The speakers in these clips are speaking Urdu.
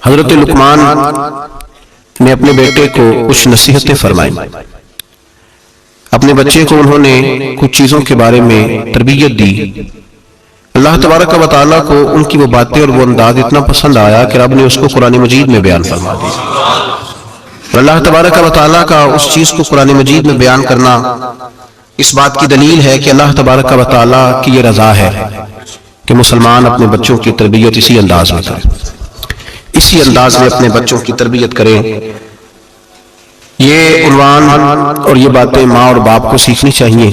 حضرت لقمان نے اپنے بیٹے کو کچھ نصیحتیں فرمائیں. اپنے بچے کو انہوں نے کچھ چیزوں کے بارے میں تربیت دی. اللہ تبارک و تعالیٰ کو ان کی وہ باتیں اور وہ انداز اتنا پسند آیا کہ رب نے اس کو قرآن مجید میں بیان فرما دیا. اور اللہ تبارک و تعالیٰ کا اس چیز کو قرآن مجید میں بیان کرنا اس بات کی دلیل ہے کہ اللہ تبارک و تعالیٰ کی یہ رضا ہے کہ مسلمان اپنے بچوں کی تربیت اسی انداز میں کریں، اسی انداز میں اپنے بچوں کی تربیت کریں. یہ عنوان اور یہ باتیں ماں اور باپ کو سیکھنی چاہیے،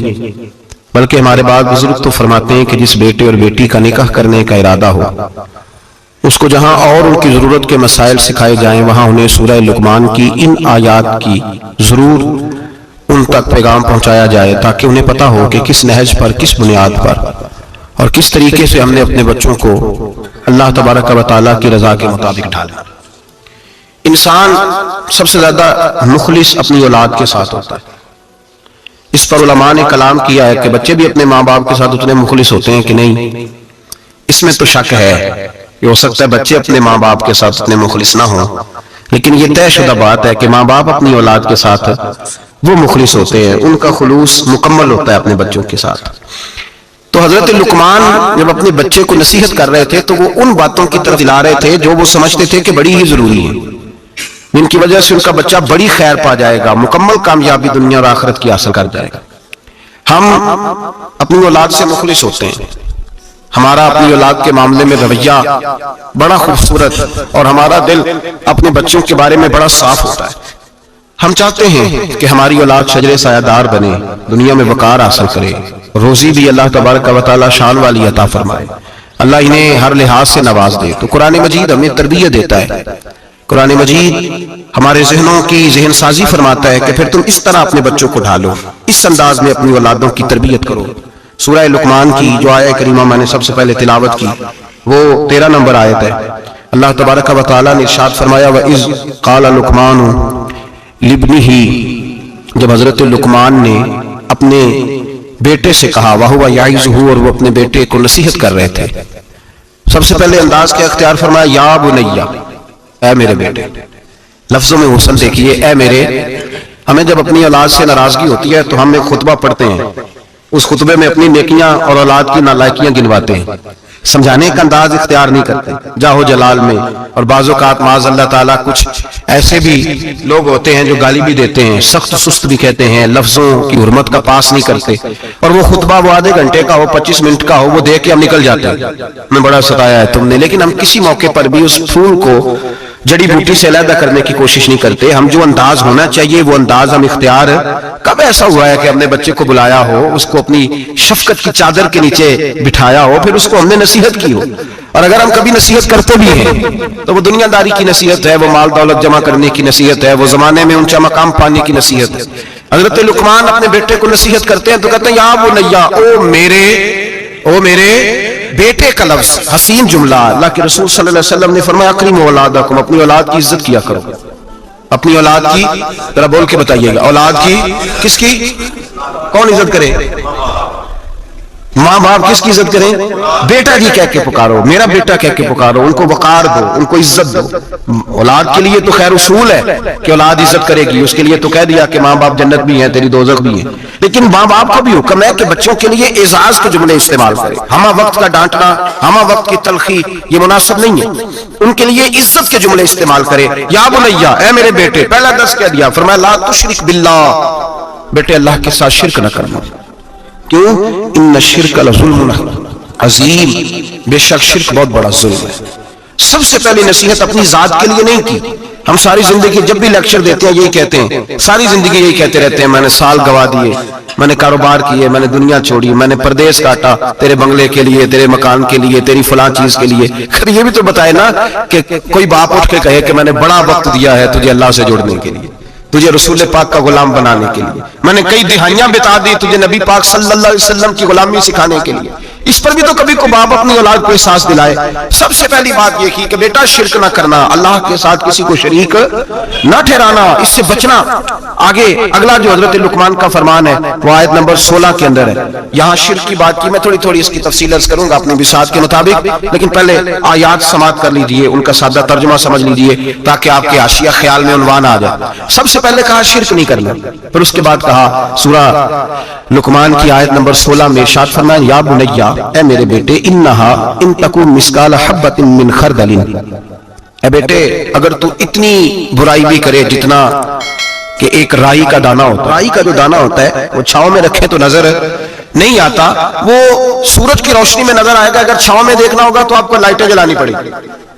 بلکہ ہمارے بعض بزرگ تو فرماتے ہیں کہ جس بیٹے اور بیٹی کا نکاح کرنے کا ارادہ ہو اس کو جہاں اور ان کی ضرورت کے مسائل سکھائے جائیں وہاں انہیں سورہ لقمان کی ان آیات کی ضرور ان تک پیغام پہنچایا جائے تاکہ انہیں پتہ ہو کہ کس نہج پر، کس بنیاد پر اور کس طریقے سے ہم نے اپنے بچوں کو اللہ تبارک و تعالیٰ کی رضا کے مطابق ڈھالا. انسان سب سے زیادہ مخلص اپنی اولاد کے ساتھ ہوتا ہے. اس پر علماء نے کلام کیا ہے کہ بچے بھی اپنے ماں باپ کے ساتھ اتنے مخلص ہوتے ہیں کہ نہیں. اس میں تو شک ہے، یہ ہو سکتا ہے بچے اپنے ماں باپ کے ساتھ اتنے مخلص نہ ہوں، لیکن یہ طے شدہ بات ہے کہ ماں باپ اپنی اولاد کے ساتھ وہ مخلص ہوتے ہیں، ان کا خلوص مکمل ہوتا ہے اپنے بچوں کے ساتھ. تو حضرت لقمان جب اپنے بچے کو نصیحت کر رہے تھے تو وہ ان باتوں کی طرف دلا رہے تھے جو وہ سمجھتے تھے کہ بڑی ہی ضروری ہیں، جن کی وجہ سے ان کا بچہ بڑی خیر پا جائے گا، مکمل کامیابی دنیا اور آخرت کی حاصل کر جائے گا. ہم اپنی اولاد سے مخلص ہوتے ہیں، ہمارا اپنی اولاد کے معاملے میں رویہ بڑا خوبصورت اور ہمارا دل اپنے بچوں کے بارے میں بڑا صاف ہوتا ہے. ہم چاہتے ہیں کہ ہماری اولاد شجر سایہ دار بنے، دنیا میں وقار حاصل کرے، روزی بھی اللہ تبارک و تعالیٰ شان والی عطا فرمائے، اللہ انہیں ہر لحاظ سے نواز دے. تو قرآن مجید ہمیں تربیت دیتا ہے، قرآن مجید ہمارے ذہنوں کی ذہن سازی فرماتا ہے کہ پھر تم اس طرح اپنے بچوں کو ڈھالو، اس انداز میں اپنی اولادوں کی تربیت کرو. سورہ لقمان کی جو آیہ کریمہ میں نے سب سے پہلے تلاوت کی وہ 13 نمبر آیت ہے. اللہ تبارک و تعالیٰ نے ارشاد فرمایا وَإِذْ قَالَ لُقْمَانُ لِابْنِهِ، جب حضرت لقمان نے اپنے بیٹے سے کہا وَهُوَ يَعِظُهُ، اور وہ اپنے بیٹے کو نصیحت کر رہے تھے. سب سے پہلے انداز کے اختیار فرمایا یا بنیہ، اے میرے بیٹے. لفظوں میں حسن دیکھیے، اے میرے. ہمیں جب اپنی اولاد سے ناراضگی ہوتی ہے تو ہم ایک خطبہ پڑھتے ہیں، اس خطبے میں اپنی نیکیاں اور اولاد کی نالائکیاں گنواتے ہیں، سمجھانے کا انداز اختیار نہیں کرتے جاہو جلال میں. اور بعض اوقات معاذ اللہ تعالیٰ کچھ ایسے بھی لوگ ہوتے ہیں جو گالی بھی دیتے ہیں، سخت سست بھی کہتے ہیں، لفظوں کی حرمت کا پاس نہیں کرتے، اور وہ خطبہ وہ آدھے گھنٹے کا ہو، 25 منٹ کا ہو، وہ دیکھ کے ہم نکل جاتے ہیں ہمیں بڑا ستایا ہے تم نے. لیکن ہم کسی موقع پر بھی اس پھول کو جڑی بوٹی سے علیحدہ کرنے کی کوشش نہیں کرتے. ہم جو انداز ہونا چاہیے وہ انداز ہم اختیار. کب ایسا ہوا ہے کہ ہم نے بچے کو بلایا ہو، اس کو اپنی شفقت کی چادر کے نیچے بٹھایا ہو، پھر اس کو ہم نے نصیحت کی ہو؟ اور اگر ہم کبھی نصیحت کرتے بھی ہیں تو وہ دنیا داری کی نصیحت ہے، وہ مال دولت جمع کرنے کی نصیحت ہے، وہ زمانے میں اونچا مقام پانے کی نصیحت ہے. حضرت لقمان اپنے بیٹے کو نصیحت کرتے ہیں تو کہتے ہیں یا بنیہ، او میرے بیٹے کا لفظ حسین جملہ. اللہ کے رسول صلی اللہ علیہ وسلم نے فرمایا اکرموا اولادکم، اپنی اولاد کی عزت کیا کرو. اپنی اولاد کی ذرا بول کے بتائیے گا، اولاد کی کس کی؟ کون عزت کرے؟ ماں باپ کس کی عزت کریں؟ بیٹا جی کہہ کے پکارو، میرا بیٹا کہہ کے پکارو، ان کو وقار دو، ان کو عزت دو. اولاد کے لیے تو خیر اصول ہے کہ اولاد عزت کرے گی، اس کے لیے تو کہہ دیا کہ ماں باپ جنت بھی ہیں تیری دوزخ بھی ہیں. لیکن ماں باپ کا بھی حکم ہے کہ بچوں کے لیے اعزاز کے جملے استعمال کرے. ہمہ وقت کا ڈانٹنا، ہمہ وقت کی تلخی یہ مناسب نہیں ہے. ان کے لیے عزت کے جملے استعمال کرے. یا بنیہ، اے میرے بیٹے. پہلا درس کہہ دیا، فرمایا لا تشرک باللہ، بیٹے اللہ کے ساتھ شرک نہ کرنا. کیوں؟ ان الشرک لظلم عظیم، بے شک شرک بہت بڑا ظلم ہے. سب سے پہلی نصیحت اپنی ذات کے لیے نہیں کی. ہم ساری زندگی جب بھی لیکچر دیتے ہیں یہی کہتے ہیں، ساری زندگی یہی کہتے رہتے ہیں میں نے سال گوا دیے، میں نے کاروبار کیے، میں نے دنیا چھوڑی، میں نے پردیس کاٹا تیرے بنگلے کے لیے، تیرے مکان کے لیے، تیری فلاں چیز کے لیے. یہ بھی تو بتائے نا کہ کوئی باپ اٹھ کے کہے کہ میں نے بڑا وقت دیا ہے تجھے اللہ سے جوڑنے کے لیے، تجھے رسول پاک کا غلام بنانے کے لیے، میں نے کئی دہائیاں بتا دی تجھے نبی پاک صلی اللہ علیہ وسلم کی غلامی سکھانے کے لیے. اس پر بھی تو کبھی کو باپ اپنی اولاد کو احساس دلائے. سب سے پہلی بات یہ کی کہ بیٹا شرک نہ کرنا, اللہ کے ساتھ کسی کو شریک نہ ٹھہرانا, اس سے بچنا. آگے اگلا جو حضرت لقمان کا فرمان ہے وہ آیت نمبر 16 کے اندر ہے. یہاں شرک کی بات کی, میں تھوڑی اس کی تفصیل عرض کروں گا اپنی بساط کے مطابق, لیکن پہلے آیات سماعت کر لیجئے, ان کا سادہ ترجمہ سمجھ لیجئے تاکہ آپ کے حاشیہ خیال میں عنوان آ جائے. سب سے پہلے کہا شرک نہیں کرنا, پھر اس کے بعد کہا سورہ لقمان کی آیت نمبر 16 میں ارشاد فرمایا یا بنیا, اے میرے بیٹے, انہا ان تکون مثقال حبۃ من خردل, اے بیٹے اگر تو اتنی برائی بھی کرے جتنا کہ ایک رائی کا دانہ ہوتا ہے. رائی کا جو دانہ ہوتا ہے وہ چھاؤں میں رکھے تو نظر نہیں آتا, وہ سورج کی روشنی میں نظر آئے گا. اگر چھاؤں میں دیکھنا ہوگا تو آپ کو لائٹیں جلانی پڑے گی.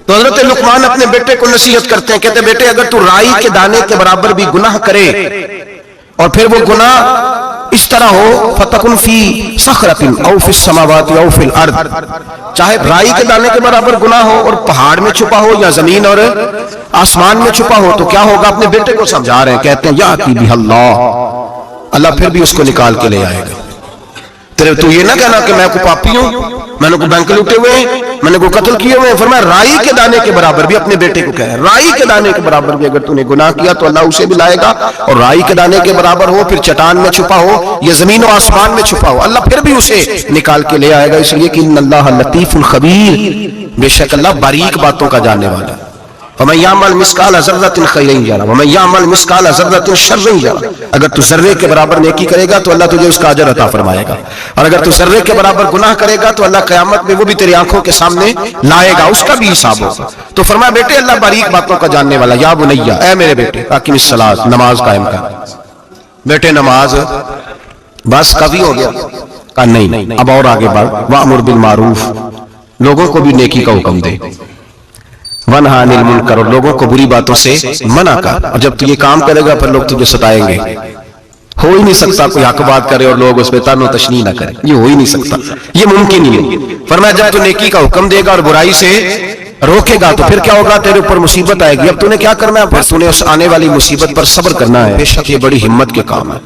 تو حضرت لقمان اپنے بیٹے کو نصیحت کرتے ہیں, کہتے ہیں بیٹے اگر تو رائی کے دانے کے برابر بھی گناہ کرے اور پھر وہ گناہ اس طرح ہو فتکن فی صخرۃ او فی السماوات او فی الارض, چاہے رائی کے دانے کے برابر گناہ ہو اور پہاڑ میں چھپا ہو یا زمین اور آسمان میں چھپا ہو, تو کیا ہوگا؟ اپنے بیٹے کو سمجھا رہے ہیں, کہتے ہیں یاتی بہ اللہ پھر بھی اس کو نکال کے لے آئے گا. تیرے تو یہ نہ کہنا کہ میں کو پاپی ہوں, میں نے کو بینک لوٹے ہوئے ہیں, میں نے کو قتل کیے ہوئے ہیں. فرمایا رائی کے دانے کے برابر بھی, اپنے بیٹے کو کہہ رہے رائی کے دانے کے برابر بھی اگر تو نے گناہ کیا تو اللہ اسے بھی لائے گا, اور رائی کے دانے کے برابر ہو پھر چٹان میں چھپا ہو یا زمین و آسمان میں چھپا ہو, اللہ پھر بھی اسے نکال کے لے آئے گا. اس لیے کہ ان اللہ لطیف الخبیر, بے شک اللہ باریک باتوں کا جاننے والا ہے. وَمَن يَعْمَلْ مِثْقَالَ ذَرَّةٍ خَيْرًا يَرَهُ وَمَن يَعْمَلْ مِثْقَالَ ذَرَّةٍ شَرًّا يَرَهُ, اگر تو ذرے کے برابر نیکی کرے گا تو اللہ تجھے اس کا اجر عطا فرمائے گا, اور اگر تو ذرے کے برابر گناہ کرے گا تو اللہ قیامت میں وہ بھی تیری آنکھوں کے سامنے لائے گا, اس کا بھی حساب ہوگا. تو فرمایا بیٹے اللہ باریک باتوں کا جاننے والا. یا بنیا, اے میرے بیٹے, اقم الصلاۃ, نماز قائم کر. بیٹے نماز بس کافی ہو گیا؟ کہا نہیں, اب اور آگے بڑھ. وَأْمُرْ بِالْمَعْرُوفِ, لوگوں کو بھی نیکی کا حکم دے. وَنْهَ عَنِ الْمُنْكَرِ, اور لوگوں کو بری باتوں سے منع کر. اور جب تو یہ کام کرے گا پھر لوگ تجھے ستائیں گے. ہو ہی نہیں سکتا کوئی حق بات کرے اور لوگ اس پہ تن و تشنیع نہ کرے, یہ ہو ہی نہیں سکتا, یہ ممکن ہی نہیں. فرمایا جب تو نیکی کا حکم دے گا اور برائی سے روکے گا تو پھر کیا ہوگا؟ تیرے اوپر مصیبت آئے گی. اب تو نے کیا کرنا ہے؟ پھر تو نے اس آنے والی مصیبت پر صبر کرنا ہے. بے شک یہ بڑی ہمت کے کام ہے,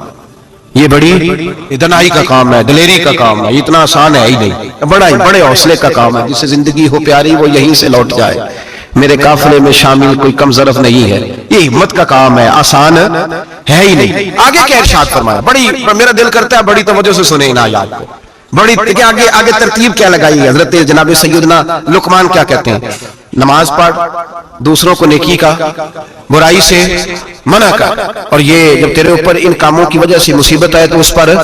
یہ بڑی دنائی کا کام ہے, دلیری کا کام ہے, اتنا آسان ہے ہی نہیں. بڑے حوصلے کا کام ہے. جسے زندگی ہو پیاری وہ یہیں سے لوٹ جائے. میرے قافلے میں شامل کوئی کم ظرف نہیں ہے. یہ ہمت کا کام ہے, آسان ہے ہی نہیں. آگے کیا ارشاد فرمایا, بڑی میرا دل کرتا ہے بڑی توجہ سے سنیں ان آیات کو. بڑی آگے ترتیب کیا لگائی ہے حضرت جناب سیدنا لقمان. کیا کہتے ہیں؟ نماز پڑھ, دوسروں کو نیکی کا, برائی سے منع کر, اور یہ جب تیرے اوپر ان کاموں کی وجہ سے مصیبت آئے تو اس پر,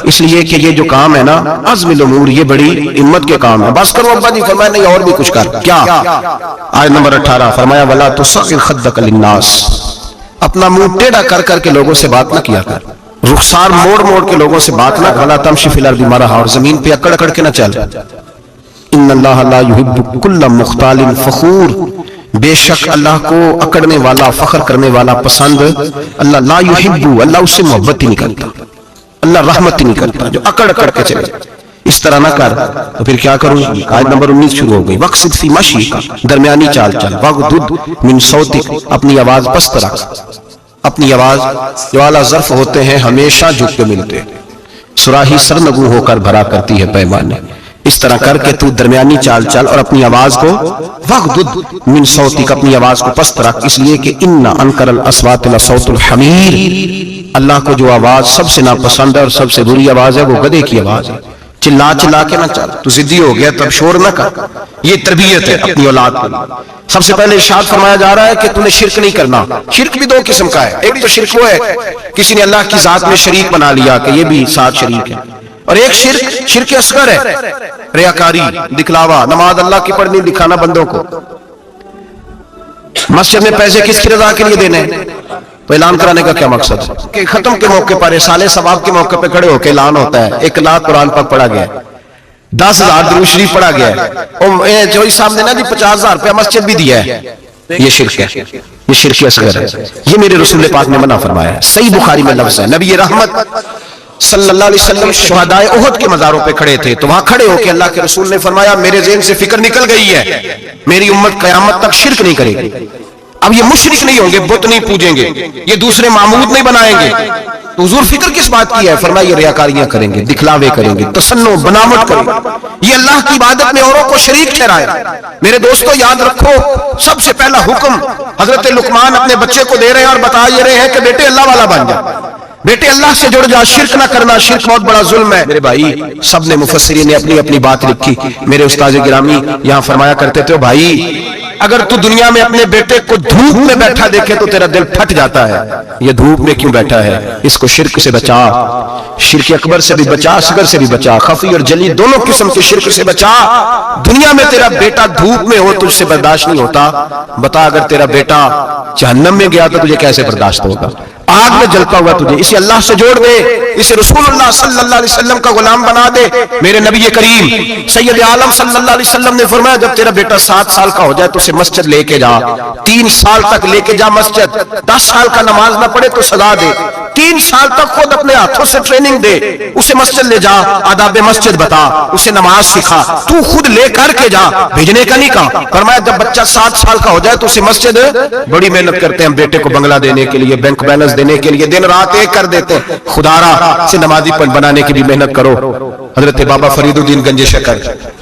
اس لیے کہ یہ جو کام ہے نا عزم الامور, یہ بڑی ہمت کے کام ہے. بس کرو ابا جی. فرمایا نہیں اور بھی کچھ کر. کیا؟ آیت نمبر 18 فرمایا وَلَا تُصَغِّرْ خَدَّكَ لِلنَّاسِ, اپنا منہ ٹیڑھا کر کر کے لوگوں سے بات نہ کیا کر, رخسار موڑ موڑ کے لوگوں سے بات نہ. وَلَا تَمْشِ فِي الْأَرْضِ مَرَحًا, اور زمین پہ اکڑ اکڑ کے نہ چل. ان اللہ لا يحب كل مختال فخور, بے شک اللہ کو اکڑنے والا, فخر کرنے والا پسند اللہ لا يحب, اللہ اس سے محبت ہی نہیں کرتا, اللہ رحمت ہی نہیں کرتا جو اکڑ اکڑ کے چلے. اس طرح نہ کر. تو پھر کیا کروں؟ آیت نمبر 19 شروع ہو گئی. وَقْصِدْ فِي مَشْيِكَ, درمیانی چال چل. وَغْضُضْ مِنْ صَوْتِكَ, اپنی آواز پست رکھ. اپنی آواز جو اعلیٰ ظرف ہوتے ہیں ہمیشہ جھک کے ملتے, صراحی سرنگوں ہو کر بھرا کرتی ہے پیمانے. اس طرح کر کے تو درمیانی چال چل اور اپنی آواز کو وَغْضُضْ مِنْ صَوْتِكَ, اپنی آواز کو پست رکھ. اس لیے کہ اِنَّ أَنْكَرَ الْأَصْوَاتِ لَصَوْتُ الْحَمِيرِ, اللہ کو جو آواز سب سے ناپسند ہے اور سب سے بری آواز ہے وہ گدھے کی آواز ہے. چلا چلا کے نہ چل. تو ضدی ہو گیا تب شور نہ کر. یہ تربیت ہے اپنی اولاد کو. سب سے پہلے ارشاد فرمایا جا رہا ہے کہ تو نے شرک نہیں کرنا. شرک بھی دو قسم کا ہے. ایک تو شرک وہ ہے کسی نے اللہ کی ذات میں شریک بنا لیا کہ یہ بھی ساتھ شریک ہے, اور ایک شرک اصغر ہے, ریاکاری, دکھلاوا. نماز اللہ کی پڑھنی, دکھانا بندوں کو. مسجد میں پیسے کس کی رضا کے لیے دینے ہیں؟ تو اعلان کرانے کا کیا مقصد ہے کہ ختم کے موقع پر سال ثواب کے موقع پہ کھڑے ہو کے اعلان ہوتا ہے 1 لاکھ قرآن پاک پڑھا گیا ہے, 10,000 درود شریف پڑھا گیا ہے, اور جو صاحب نے نا جی 50,000 روپیہ مسجد بھی دیا ہے. یہ شرک ہے, یہ شرک اصغر ہے. یہ میرے رسول پاک نے منع فرمایا ہے. صحیح بخاری میں لفظ ہے, نبی رحمت صلی اللہ علیہ وسلم شہدائے احد کے مزاروں پہ کھڑے تھے, تو وہاں کھڑے ہو کے اللہ کے رسول نے فرمایا میرے ذہن سے فکر نکل گئی ہے, میری امت قیامت تک شرک نہیں کرے گی. اب یہ مشرک نہیں ہوں گے، بت نہیں پوجیں گے، یہ دوسرے معبود نہیں بنائیں گے، تو حضور فکر کس بات کی ہے؟ فرمایا یہ ریاکاریاں کریں گے، دکھلاوے کریں گے، تصنع بناوٹ کریں گے، یہ اللہ کی عبادت میں اوروں کو شریک ٹھہرائے۔ میرے دوستو یاد رکھو، سب سے پہلا حکم حضرت لقمان اپنے بچے کو دے رہے ہیں اور بتا یہ رہے ہیں کہ بیٹے اللہ والا بن جا، بیٹے اللہ سے جڑ جا، شرک نہ کرنا، شرک بہت بڑا ظلم ہے۔ میرے بھائی سب نے مفسرین نے اپنی اپنی بات لکھی، میرے استاد گرامی یہاں فرمایا کرتے تھے بھائی اگر تو دنیا میں اپنے بیٹے کو دھوپ میں بیٹھا دیکھے تو تیرا دل پھٹ جاتا ہے، یہ دھوپ میں کیوں بیٹھا ہے، اس کو شرک سے بچا، شرک اکبر سے بھی بچا، اصغر سے بھی بچا، خفی اور جلی دونوں قسم کے شرک سے بچا۔ دنیا میں تیرا بیٹا دھوپ میں ہو تجھ سے برداشت نہیں ہوتا، بتا اگر تیرا بیٹا جہنم میں گیا تو تجھے کیسے برداشت ہوگا، آگ میں جلتا ہوا تجھے، اسے اللہ سے جوڑ دے، اسے رسول اللہ صلی اللہ علیہ وسلم کا غلام بنا دے۔ میرے نبی کریم سید عالم صلی اللہ علیہ وسلم نے فرمایا جب تیرا بیٹا 7 سال کا ہو جائے تو اسے مسجد لے کے جا، 3 سال تک لے کے جا مسجد، 10 سال کا نماز نہ پڑھے تو سزا دے، 3 سال تک خود اپنے ہاتھوں سے ٹریننگ دے، اسے مسجد لے جا، آداب مسجد بتا، اسے نماز سکھا، تو خود لے کر کے جا، بھیجنے کا نہیں کہا۔ فرمایا جب بچہ 7 سال کا ہو جائے تو اسے مسجد، بڑی محنت کرتے ہیں ہم بیٹے کو بنگلہ دینے کے لیے، بینک بیلنس دینے کے لیے، دن رات ایک کر دیتے ہیں، خدا را سے نمازی بنانے کی بھی محنت کرو۔ حضرت بابا فرید الدین گنج شکر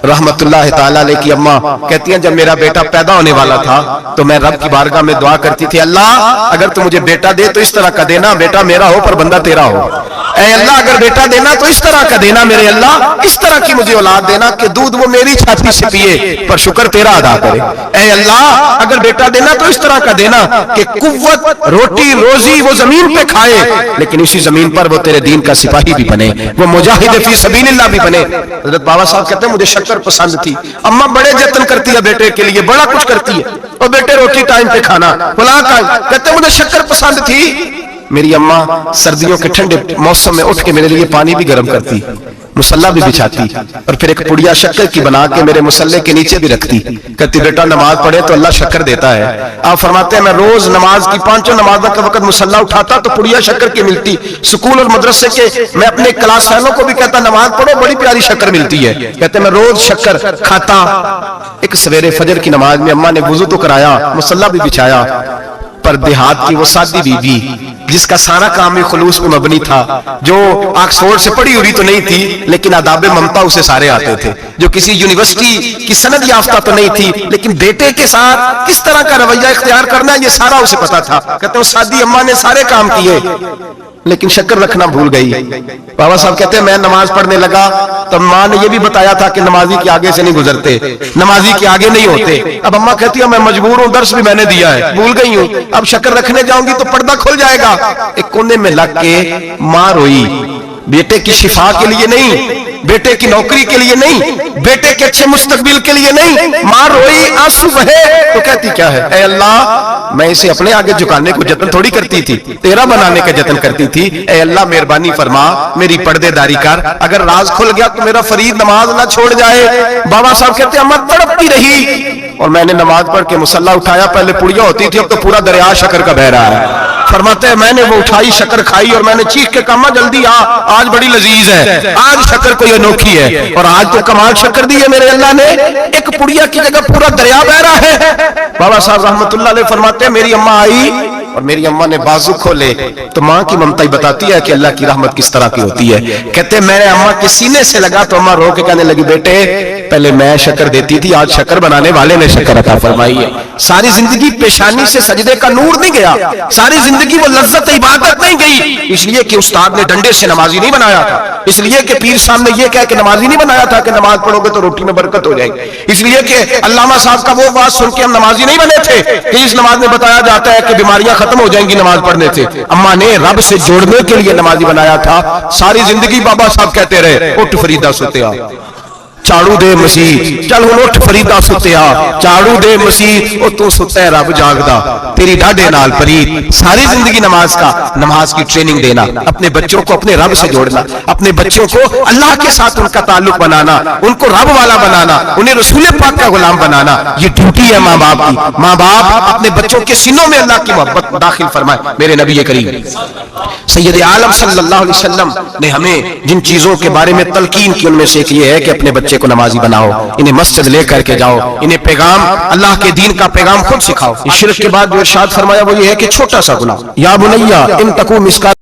رحمت اللہ تعالیٰ علیہ کی اماں کہتی ہیں جب میرا بیٹا پیدا ہونے والا تھا تو میں رب کی بارگاہ میں دعا کرتی تھی، اللہ اگر تو مجھے بیٹا دے تو اس طرح کا دینا بیٹا میرا ہو پر بندہ تیرا ہو، اے اللہ اگر بیٹا دینا تو اس طرح کا دینا، میرے اللہ اس طرح کی مجھے اولاد دینا کہ دودھ وہ میری چھاتی سے پیے پر شکر تیرا ادا کرے، اے اللہ اگر بیٹا دینا تو اس طرح کا دینا کہ قوت روٹی روزی وہ زمین پہ کھائے لیکن اسی زمین پر وہ تیرے دین کا سپاہی بھی بنے، وہ مجاہد فی سبیل اللہ بھی بنے۔ حضرت بابا صاحب کہتے ہیں مجھے شکر پسند تھی، اماں بڑے جتن کرتی ہے بیٹے کے لیے، بڑا کچھ کرتی ہے، اور بیٹے روٹی ٹائم پہ کھانا فلاں ٹائم، کہتے ہیں مجھے شکر پسند تھی، میری اماں سردیوں کے ٹھنڈے موسم میں اٹھ کے میرے لیے پانی بھی گرم کرتی، مصلی بھی بچھاتی، اور پھر ایک پڑیا شکر کی بنا کے میرے مصلی کے نیچے بھی رکھتی، کہتی بیٹا نماز پڑھے تو اللہ شکر دیتا ہے۔ آپ فرماتے ہیں میں روز نماز کی 5 نمازوں کے وقت مصلی اٹھاتا تو پڑیا شکر کی ملتی، سکول اور مدرسے کے میں اپنے کلاس فیلوں کو بھی کہتا نماز پڑھو بڑی پیاری شکر ملتی ہے، کہتے ہیں میں روز شکر کھاتا۔ ایک سویرے فجر کی نماز میں اماں نے وضو تو کرایا، مصلی بھی بچھایا، پر دیہات کی وہ سادی بی بی جس کا سارا کام ہی خلوص پہ مبنی تھا، جو آکسفورڈ سے پڑھی ہوئی تو نہیں تھی لیکن آداب ممتا اسے سارے آتے تھے، جو کسی یونیورسٹی کی سند یافتہ تو نہیں تھی لیکن بیٹے کے ساتھ کس طرح کا رویہ اختیار کرنا یہ سارا اسے پتا تھا۔ کہتے ہیں سادی اماں نے سارے کام کیے لیکن شکر رکھنا بھول گئی۔ بابا صاحب کہتے ہیں میں نماز پڑھنے لگا تو ماں نے یہ بھی بتایا تھا کہ نمازی کے آگے سے نہیں گزرتے، نمازی کے آگے نہیں ہوتے۔ اب اماں کہتی ہے میں مجبور ہوں، درس بھی میں نے دیا ہے، بھول گئی ہوں، اب شکر رکھنے جاؤں گی تو پردہ کھل جائے گا۔ ایک کونے میں لگ کے ماں روئی، بیٹے کی شفا کے لیے نہیں، بیٹے کی نوکری کے لیے نہیں، بیٹے کے اچھے مستقبل کے لیے نہیں، ماں روئی، آنسو بہے تو کہتی کیا ہے، اے اللہ میں اسے اپنے آگے جھکانے کو جتن تھوڑی کرتی تھی، تیرا بنانے کا جتن کرتی تھی، اے اللہ مہربانی فرما میری پردے داری کر، اگر راز کھل گیا تو میرا فرید نماز نہ چھوڑ جائے۔ بابا صاحب کہتے ہیں اماں تڑپتی رہی اور میں نے نماز پڑھ کے مصلی اٹھایا، پہلے پڑیا ہوتی تھی اب تو پورا دریا شکر کا بہ رہا ہے۔ فرماتے ہیں میں نے وہ اٹھائی شکر کھائی اور میں نے چیخ کے کہا جلدی آ، آج بڑی لذیذ ہے، آج شکر کوئی انوکھی ہے، اور آج تو کمال شکر دی ہے میرے اللہ نے، ایک پڑیا کی جگہ پورا دریا بہ رہا ہے۔ بابا صاحب رحمت اللہ علیہ فرماتے ہیں میری اماں آئی اور میری اماں نے بازو کھولے تو ماں کی ممتا ہی بتاتی ہے کہ اللہ کی رحمت کس طرح کی ہوتی ہے۔ کہتے ہیں میں نے اماں کے سینے سے لگا تو اماں رو کے کہنے لگی بیٹے پہلے میں شکر دیتی تھی، آج شکر بنانے والے نے شکر عطا فرمائی ہے۔ ساری زندگی پیشانی سے سجدے کا نور نہیں گیا، ساری زندگی وہ لذت عبادت نہیں گئی، اس لیے کہ استاد نے ڈنڈے سے نمازی نہیں بنایا تھا، اس لیے کہ پیر صاحب نے یہ کہہ کہ نمازی نہیں بنایا تھا کہ نماز پڑھو گے تو روٹی میں برکت ہو جائے گی، اس لیے کہ علامہ صاحب کا وہ بات سن کے ہم نمازی نہیں بنے تھے کہ اس نماز میں بتایا جاتا ہے کہ بیماریاں ختم ہو جائیں گی نماز پڑھنے سے۔ اماں نے رب سے جوڑنے کے لیے نمازی بنایا تھا۔ ساری زندگی بابا صاحب کہتے رہے اٹھ فریدا ستیا، چاڑو دے مسیح، چل ہن اٹھ فریدا ستیا، چاڑو دے مسیح، او تو ستا ہے رب جاگدا تیری ڈاڈے نال فرید۔ ساری زندگی نماز کی ٹریننگ دینا، اپنے بچوں کو اپنے رب سے جوڑنا، اپنے بچوں کو اللہ کے ساتھ ان کا تعلق بنانا، ان کو رب والا بنانا، انہیں رسول پاک کا غلام بنانا، یہ ڈیوٹی ہے ماں باپ کی۔ ماں باپ اپنے بچوں کے سینوں میں اللہ کی محبت داخل فرمائے۔ میرے نبی کریم سید عالم صلی اللہ علیہ وسلم نے ہمیں جن چیزوں کے بارے میں تلقین کی ان میں سے ایک یہ ہے کہ اپنے بچے بچے کو نمازی بناؤ، انہیں مسجد لے کر کے جاؤ، انہیں پیغام اللہ کے دین کا پیغام خود سکھاؤ۔ شرک کے بعد جو ارشاد فرمایا وہ یہ ہے کہ چھوٹا سا گناہ، یا بنیا ان تکو مسکال